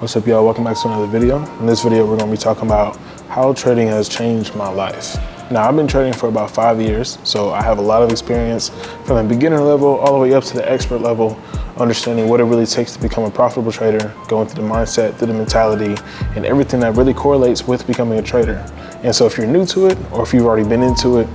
What's up, y'all? Welcome back to another video. In this video, we're going to be talking about how trading has changed my life. Now, I've been trading for about 5 years, so I have a lot of experience from the beginner level all the way up to the expert level, understanding what it really takes to become a profitable trader, going through the mindset, through the mentality, and everything that really correlates with becoming a trader. And so if you're new to it, or if you've already been into it,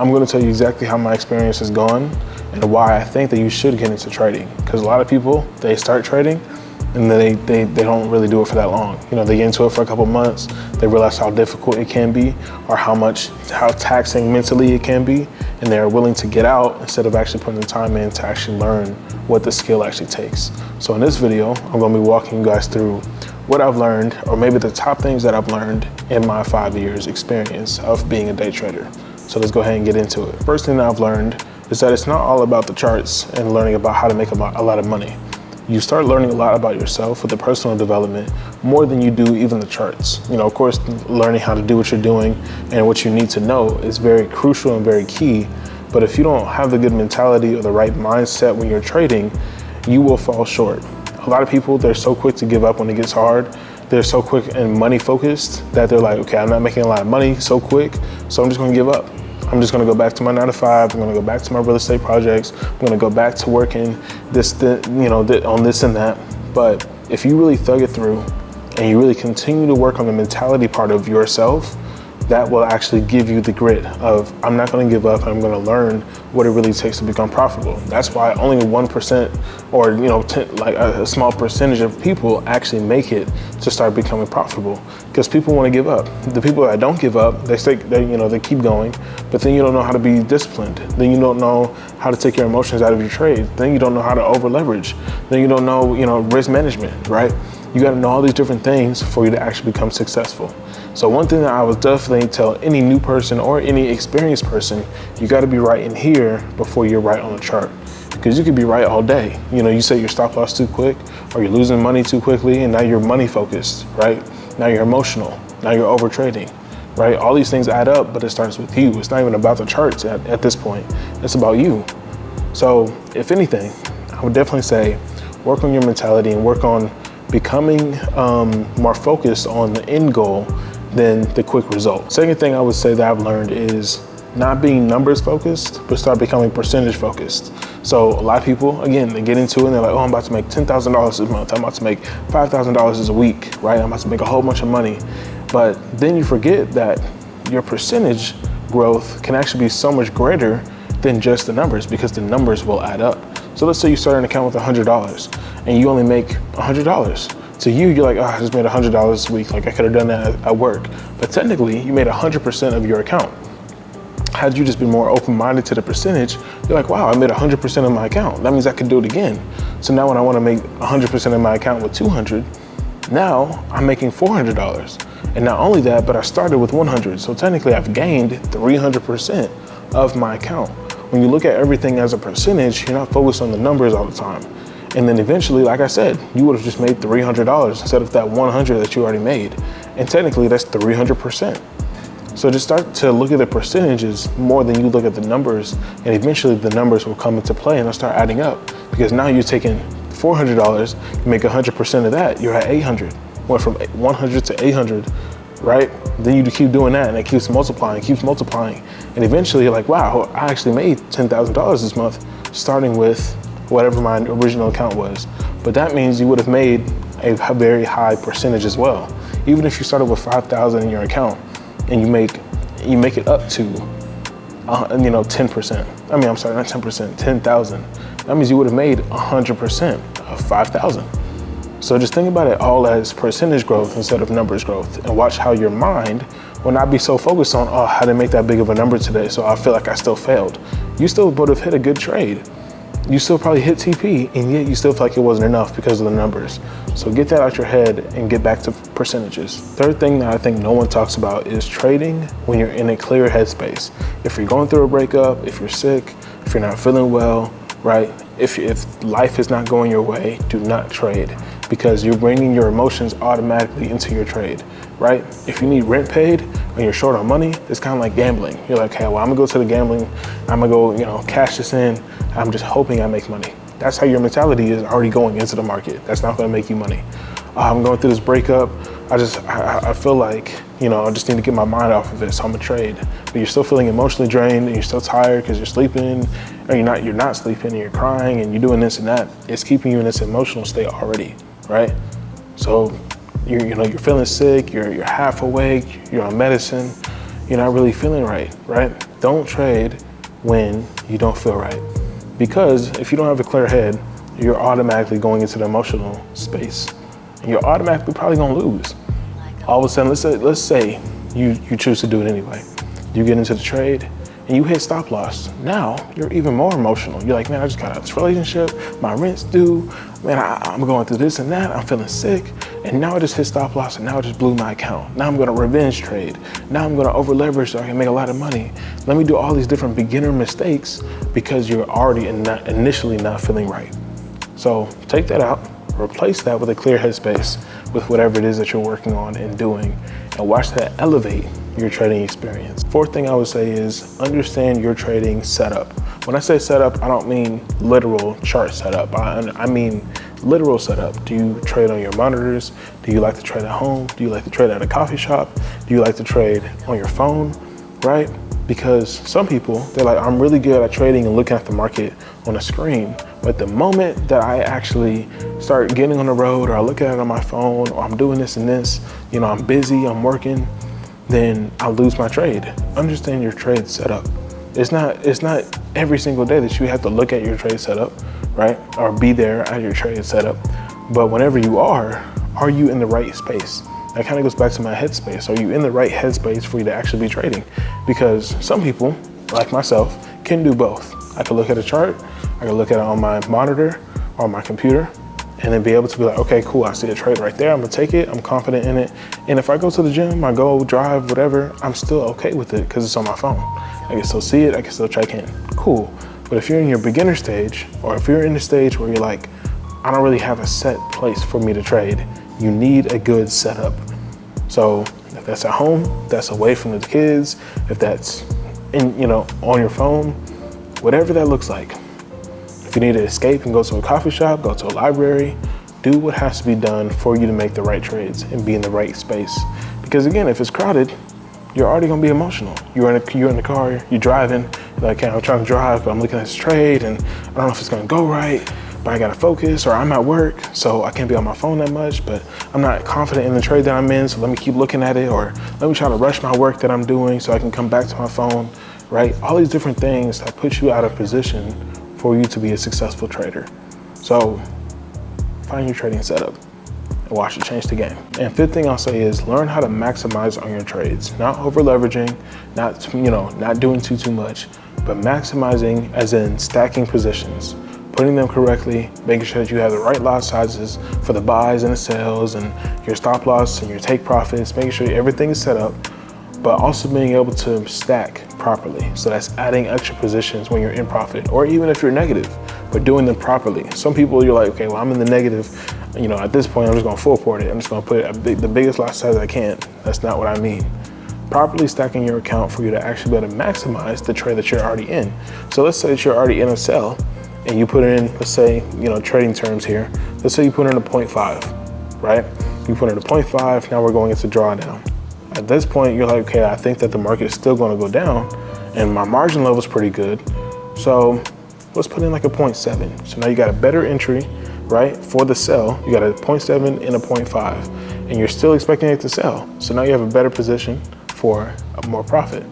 I'm going to tell you exactly how my experience has gone and why I think that you should get into trading. Because a lot of people, they start trading and they don't really do it for that long. You know, they get into it for a couple months, they realize how difficult it can be or how taxing mentally it can be, and they're willing to get out instead of actually putting the time in to actually learn what the skill actually takes. So in this video, I'm gonna be walking you guys through what I've learned, or maybe the top things that I've learned in my 5 years experience of being a day trader. So let's go ahead and get into it. First thing that I've learned is that it's not all about the charts and learning about how to make a lot of money. You start learning a lot about yourself with the personal development more than you do even the charts. You know, of course, learning how to do what you're doing and what you need to know is very crucial and very key. But if you don't have the good mentality or the right mindset when you're trading, you will fall short. A lot of people, they're so quick to give up when it gets hard. They're so quick and money focused that they're like, okay, I'm not making a lot of money so quick, so I'm just gonna give up. I'm just gonna go back to my 9 to 5. I'm gonna go back to my real estate projects. I'm gonna go back to working on this and that. But if you really thug it through and you really continue to work on the mentality part of yourself, that will actually give you the grit of, I'm not gonna give up, I'm gonna learn what it really takes to become profitable. That's why only 1% or a small percentage of people actually make it to start becoming profitable, because people wanna give up. The people that don't give up, they keep going, but then you don't know how to be disciplined. Then you don't know how to take your emotions out of your trade. Then you don't know how to over leverage. Then you don't know, risk management, right? You gotta know all these different things for you to actually become successful. So one thing that I would definitely tell any new person or any experienced person, you gotta be right in here before you're right on the chart. Because you could be right all day. You set your stop loss too quick, or you're losing money too quickly, and now you're money focused, right? Now you're emotional, now you're over trading, right? All these things add up, but it starts with you. It's not even about the charts at this point, it's about you. So if anything, I would definitely say, work on your mentality and work on becoming more focused on the end goal than the quick result. Second thing I would say that I've learned is not being numbers focused, but start becoming percentage focused. So a lot of people, again, they get into it and they're like, oh, I'm about to make $10,000 this month. I'm about to make $5,000 this week, right? I'm about to make a whole bunch of money. But then you forget that your percentage growth can actually be so much greater than just the numbers, because the numbers will add up. So let's say you start an account with $100 and you only make $100. To you, you're like, oh, I just made $100 this week. Like, I could have done that at work. But technically, you made 100% of your account. Had you just been more open-minded to the percentage, you're like, wow, I made 100% of my account. That means I can do it again. So now when I want to make 100% of my account with 200, now I'm making $400. And not only that, but I started with 100. So technically, I've gained 300% of my account. When you look at everything as a percentage, you're not focused on the numbers all the time. And then eventually, like I said, you would have just made $300 instead of that 100 that you already made. And technically that's 300%. So just start to look at the percentages more than you look at the numbers, and eventually the numbers will come into play and they'll start adding up, because now you're taking $400, you make 100% of that, you're at 800. Went from 100 to 800, right? Then you keep doing that and it keeps multiplying. And eventually you're like, wow, I actually made $10,000 this month, starting with whatever my original account was. But that means you would have made a very high percentage as well. Even if you started with 5,000 in your account and you make it up to 10%. I mean, I'm sorry, not 10%, 10,000. That means you would have made 100% of 5,000. So just think about it all as percentage growth instead of numbers growth, and watch how your mind will not be so focused on, oh, I didn't make that big of a number today, so I feel like I still failed. You still would have hit a good trade. You still probably hit TP, and yet you still feel like it wasn't enough because of the numbers. So get that out your head and get back to percentages. Third thing that I think no one talks about is trading when you're in a clear headspace. If you're going through a breakup, if you're sick, if you're not feeling well, right? If life is not going your way, do not trade, because you're bringing your emotions automatically into your trade, right? If you need rent paid and you're short on money, it's kind of like gambling. You're like, hey, well, I'm gonna go to the gambling, I'm gonna go, cash this in, I'm just hoping I make money. That's how your mentality is already going into the market. That's not gonna make you money. I'm going through this breakup. I feel like, I just need to get my mind off of it, so I'm gonna trade. But you're still feeling emotionally drained and you're still tired because you're sleeping, or you're not sleeping and you're crying and you're doing this and that. It's keeping you in this emotional state already, right? So you're feeling sick, you're half awake, you're on medicine, you're not really feeling right? Don't trade when you don't feel right. Because if you don't have a clear head, you're automatically going into the emotional space. And you're automatically probably gonna lose. All of a sudden, let's say you choose to do it anyway. You get into the trade and you hit stop loss. Now you're even more emotional. You're like, man, I just got out of this relationship, my rent's due, man, I'm going through this and that, I'm feeling sick, and now I just hit stop loss and now I just blew my account. Now I'm gonna revenge trade. Now I'm gonna over leverage so I can make a lot of money. Let me do all these different beginner mistakes because you're already initially not feeling right. So take that out, replace that with a clear headspace with whatever it is that you're working on and doing, and watch that elevate your trading experience. Fourth thing I would say is understand your trading setup. When I say setup, I don't mean literal chart setup. I mean literal setup. Do you trade on your monitors? Do you like to trade at home? Do you like to trade at a coffee shop? Do you like to trade on your phone, right? Because some people, they're like, I'm really good at trading and looking at the market on a screen. But the moment that I actually start getting on the road, or I look at it on my phone, or I'm doing this and this, I'm busy, I'm working, then I lose my trade. Understand your trade setup. It's not every single day that you have to look at your trade setup, right? Or be there at your trade setup. But whenever you are you in the right space? That kind of goes back to my headspace. Are you in the right headspace for you to actually be trading? Because some people, like myself, can do both. I can look at a chart, I can look at it on my monitor or on my computer, and then be able to be like, okay, cool, I see a trade right there, I'm gonna take it, I'm confident in it. And if I go to the gym, I go drive, whatever, I'm still okay with it because it's on my phone. I can still see it, I can still check in, cool. But if you're in your beginner stage, or if you're in the stage where you're like, I don't really have a set place for me to trade, you need a good setup. So if that's at home, that's away from the kids, if that's on your phone, whatever that looks like. If you need to escape and go to a coffee shop, go to a library, do what has to be done for you to make the right trades and be in the right space. Because again, if it's crowded, you're already gonna be emotional. You're in the car, you're driving, you're like, okay, I'm trying to drive, but I'm looking at this trade and I don't know if it's gonna go right, but I gotta focus, or I'm at work, so I can't be on my phone that much, but I'm not confident in the trade that I'm in, so let me keep looking at it, or let me try to rush my work that I'm doing so I can come back to my phone, right? All these different things that put you out of position for you to be a successful trader. So find your trading setup and watch it change the game. And fifth thing I'll say is learn how to maximize on your trades. Not over leveraging, not doing too much, but maximizing as in stacking positions, putting them correctly, making sure that you have the right lot sizes for the buys and the sells and your stop loss and your take profits, making sure everything is set up, but also being able to stack properly. So that's adding extra positions when you're in profit, or even if you're negative, but doing them properly. Some people, you're like, okay, well, I'm in the negative, at this point, I'm just gonna full port it. I'm just gonna put the biggest lot size I can. That's not what I mean. Properly stacking your account for you to actually be able to maximize the trade that you're already in. So let's say that you're already in a sell and you put in, let's say, trading terms here. Let's say you put in a 0.5, right? You put in a 0.5, now we're going into drawdown. At this point, you're like, okay, I think that the market is still gonna go down and my margin level is pretty good. So let's put in like a 0.7. So now you got a better entry, right? For the sell, you got a 0.7 and a 0.5, and you're still expecting it to sell. So now you have a better position for more profit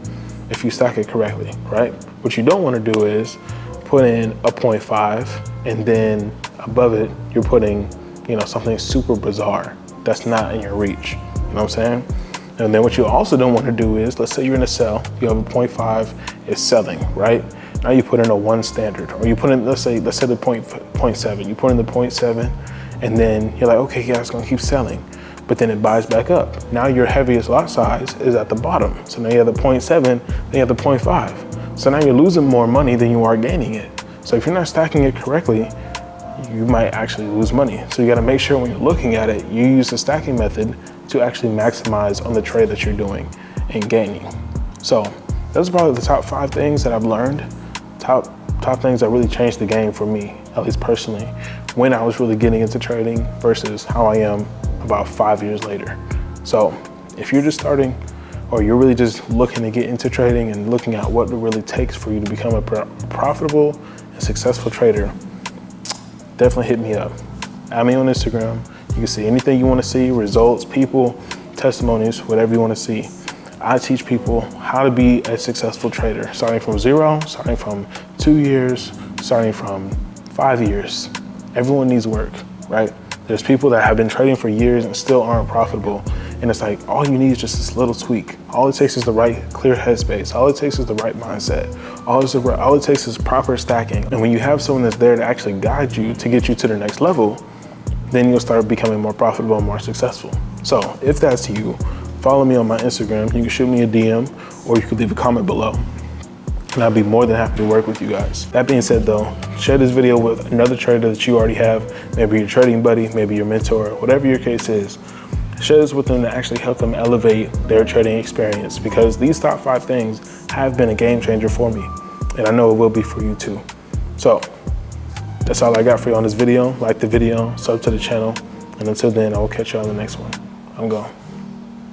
if you stack it correctly, right? What you don't wanna do is put in a 0.5 and then above it, you're putting, something super bizarre that's not in your reach, you know what I'm saying? And then what you also don't want to do is, let's say you're in a sell, you have a 0.5, it's selling, right? Now you put in a 1 standard, or you put in, let's say the 0.7, you put in the 0.7, and then you're like, okay, yeah, it's gonna keep selling. But then it buys back up. Now your heaviest lot size is at the bottom. So now you have the 0.7, then you have the 0.5. So now you're losing more money than you are gaining it. So if you're not stacking it correctly, you might actually lose money. So you gotta make sure when you're looking at it, you use the stacking method to actually maximize on the trade that you're doing and gaining. So those are probably the top 5 things that I've learned, top things that really changed the game for me, at least personally, when I was really getting into trading versus how I am about 5 years later. So if you're just starting, or you're really just looking to get into trading and looking at what it really takes for you to become a profitable and successful trader, definitely hit me up. Add me on Instagram. You can see anything you want to see, results, people, testimonies, whatever you want to see. I teach people how to be a successful trader, starting from zero, starting from 2 years, starting from 5 years. Everyone needs work, right? There's people that have been trading for years and still aren't profitable. And it's like, all you need is just this little tweak. All it takes is the right clear headspace. All it takes is the right mindset. All it takes is proper stacking. And when you have someone that's there to actually guide you to get you to the next level, then you'll start becoming more profitable and more successful. So if that's you, follow me on my Instagram. You can shoot me a DM, or you could leave a comment below. And I'll be more than happy to work with you guys. That being said though, share this video with another trader that you already have, maybe your trading buddy, maybe your mentor, whatever your case is. Share this with them to actually help them elevate their trading experience, because these top 5 things have been a game changer for me. And I know it will be for you too. So that's all I got for you on this video. Like the video, sub to the channel. And until then, I will catch you on the next one. I'm gone.